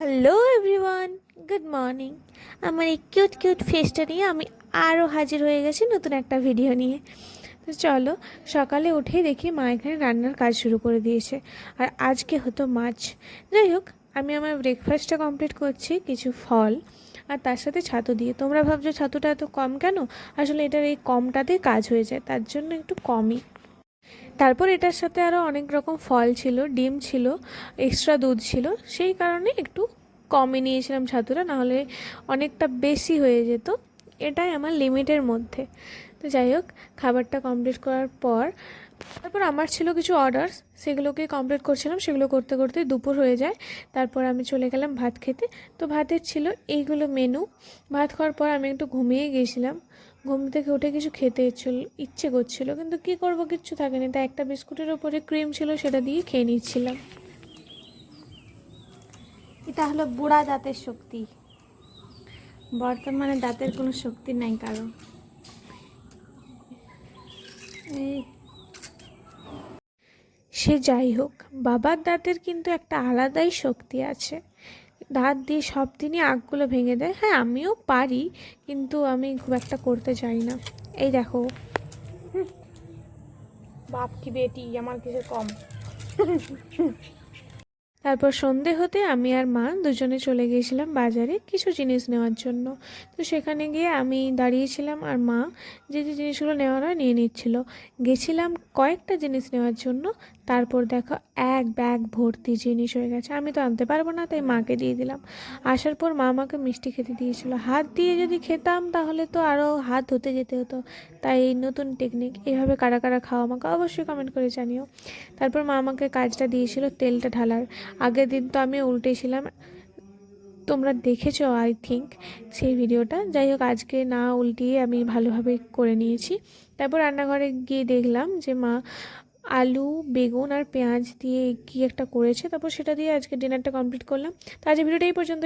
Hello everyone, good morning. আমার এই cute cute ফেসটা নিয়ে আমি আরও হাজির হয়ে গেছি নতুন একটা ভিডিও নিয়ে। তো চলো, সকালে উঠেই দেখি মা এখানে রান্নার কাজ শুরু করে দিয়েছে। আর আজকে হতো মাছ। যাই হোক, আমি আমার ব্রেকফাস্টটা কমপ্লিট করছি কিছু ফল আর তার সাথে ছাতু দিয়ে। তোমরা ভাবছো ছাতুটা এত কম কেন? আসলে এটার এই কমটাতেই কাজ হয়ে যায়, তার জন্য একটু কমই। তারপর এটার সাথে আরও অনেক রকম ফল ছিল, ডিম ছিল, এক্সট্রা দুধ ছিল, সেই কারণে একটু কমই নিয়েছিলাম ছাতুটা, নাহলে অনেকটা বেশি হয়ে যেত। এটাই আমার লিমিটের মধ্যে। তো যাই হোক, খাবারটা কমপ্লিট করার পর তারপর আমার ছিল কিছু অর্ডারস, সেগুলোকে কমপ্লিট করছিলাম। সেগুলো করতে করতে দুপুর হয়ে যায়। তারপর আমি চলে গেলাম ভাত খেতে। তো ভাতের ছিল এইগুলো মেনু। ভাত খাওয়ার পর আমি একটু ঘুমিয়ে গিয়েছিলাম। ঘুম থেকে উঠে কিছু খেতে ইচ্ছে করছিল, কিন্তু কি করব, কিচ্ছু থাকেনি। তাই একটা বিস্কুটের ওপরে ক্রিম ছিল, সেটা দিয়ে খেয়ে নিচ্ছিলাম। এটা হলো বুড়া দাঁতের শক্তি। বর্তমানে দাঁতের কোনো শক্তি নাই কারো। এই সে যাই হোক, বাবার দাঁতের কিন্তু একটা আলাদাই শক্তি আছে। দাঁত দিয়ে সব দিনই আঁকগুলো ভেঙে দেয়। হ্যাঁ, আমিও পারি, কিন্তু আমি খুব একটা করতে চাই না। এই দেখো, বাপ কি বেটি, আমার কিছু কম। তারপর সন্ধে হতে আমি আর মা দুজনে চলে গিয়েছিলাম বাজারে কিছু জিনিস নেওয়ার জন্য। তো সেখানে গিয়ে আমি দাঁড়িয়েছিলাম আর মা যে যে জিনিসগুলো নেওয়ার হয় নিয়ে নিচ্ছিল। গেছিলাম কয়েকটা জিনিস নেওয়ার জন্য, তারপর দেখো এক ব্যাগ ভর্তি জিনিস হয়ে গেছে। আমি তো আনতে পারবো না, তাই মাকে দিয়ে দিলাম। আসার পর মা আমাকে মিষ্টি খেতে দিয়েছিল। হাত দিয়ে যদি খেতাম তাহলে তো আরও হাত ধুতে যেতে হতো। তাই এই নতুন টেকনিক, এইভাবে কারা কারা খাওয়া আমাকে অবশ্যই কমেন্ট করে জানিও। তারপর মা আমাকে কাজটা দিয়েছিল তেলটা ঢালার। আগের দিন তো আমি উল্টেছিলাম, তোমরা দেখেছো আই থিঙ্ক সেই ভিডিওটা। যাই হোক, আজকে না উল্টিয়ে আমি ভালোভাবে করে নিয়েছি। তারপর রান্নাঘরে গিয়ে দেখলাম যে মা আলু, বেগুন আর পেঁয়াজ দিয়ে কী একটা করেছে। তারপর সেটা দিয়ে আজকে ডিনারটা কমপ্লিট করলাম। তো আজ ভিডিওটা এই পর্যন্ত।